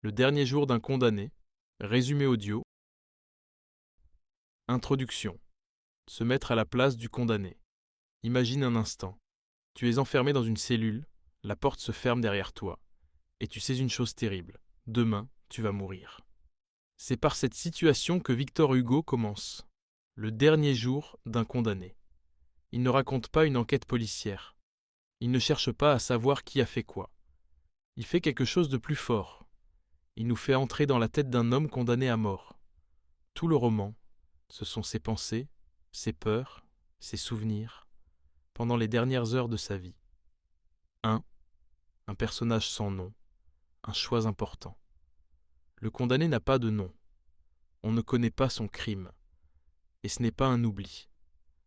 Le dernier jour d'un condamné. Résumé audio. Introduction. Se mettre à la place du condamné. Imagine un instant. Tu es enfermé dans une cellule, la porte se ferme derrière toi, et tu sais une chose terrible. Demain, tu vas mourir. C'est par cette situation que Victor Hugo commence. Le dernier jour d'un condamné. Il ne raconte pas une enquête policière. Il ne cherche pas à savoir qui a fait quoi. Il fait quelque chose de plus fort. Il nous fait entrer dans la tête d'un homme condamné à mort. Tout le roman, ce sont ses pensées, ses peurs, ses souvenirs, pendant les dernières heures de sa vie. 1. Un personnage sans nom, un choix important. Le condamné n'a pas de nom. On ne connaît pas son crime. Et ce n'est pas un oubli.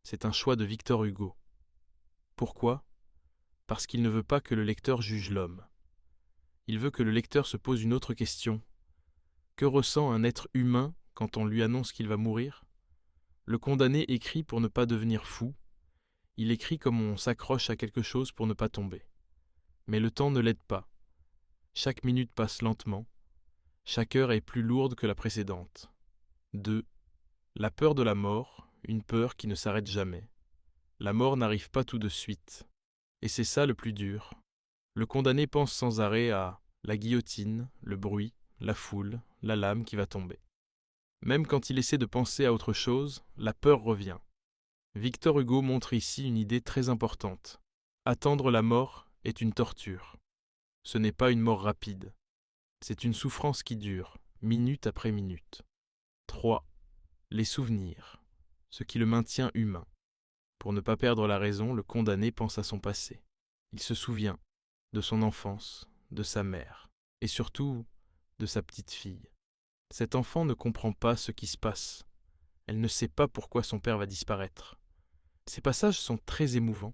C'est un choix de Victor Hugo. Pourquoi ? Parce qu'il ne veut pas que le lecteur juge l'homme. Il veut que le lecteur se pose une autre question. Que ressent un être humain quand on lui annonce qu'il va mourir ? Le condamné écrit pour ne pas devenir fou. Il écrit comme on s'accroche à quelque chose pour ne pas tomber. Mais le temps ne l'aide pas. Chaque minute passe lentement. Chaque heure est plus lourde que la précédente. 2. La peur de la mort, une peur qui ne s'arrête jamais. La mort n'arrive pas tout de suite. Et c'est ça le plus dur. Le condamné pense sans arrêt à la guillotine, le bruit, la foule, la lame qui va tomber. Même quand il essaie de penser à autre chose, la peur revient. Victor Hugo montre ici une idée très importante. Attendre la mort est une torture. Ce n'est pas une mort rapide. C'est une souffrance qui dure, minute après minute. 3. Les souvenirs, ce qui le maintient humain. Pour ne pas perdre la raison, le condamné pense à son passé. Il se souvient de son enfance, de sa mère, et surtout de sa petite fille. Cet enfant ne comprend pas ce qui se passe. Elle ne sait pas pourquoi son père va disparaître. Ces passages sont très émouvants.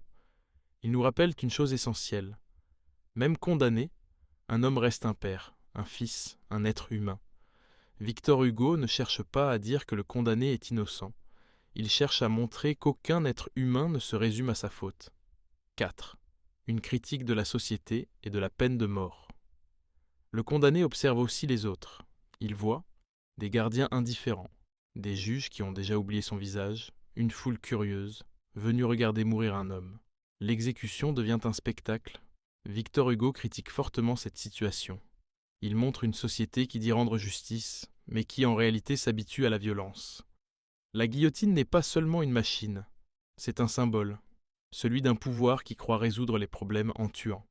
Ils nous rappellent une chose essentielle. Même condamné, un homme reste un père, un fils, un être humain. Victor Hugo ne cherche pas à dire que le condamné est innocent. Il cherche à montrer qu'aucun être humain ne se résume à sa faute. 4. Une critique de la société et de la peine de mort. Le condamné observe aussi les autres. Il voit des gardiens indifférents, des juges qui ont déjà oublié son visage, une foule curieuse, venue regarder mourir un homme. L'exécution devient un spectacle. Victor Hugo critique fortement cette situation. Il montre une société qui dit rendre justice, mais qui en réalité s'habitue à la violence. La guillotine n'est pas seulement une machine, c'est un symbole, celui d'un pouvoir qui croit résoudre les problèmes en tuant.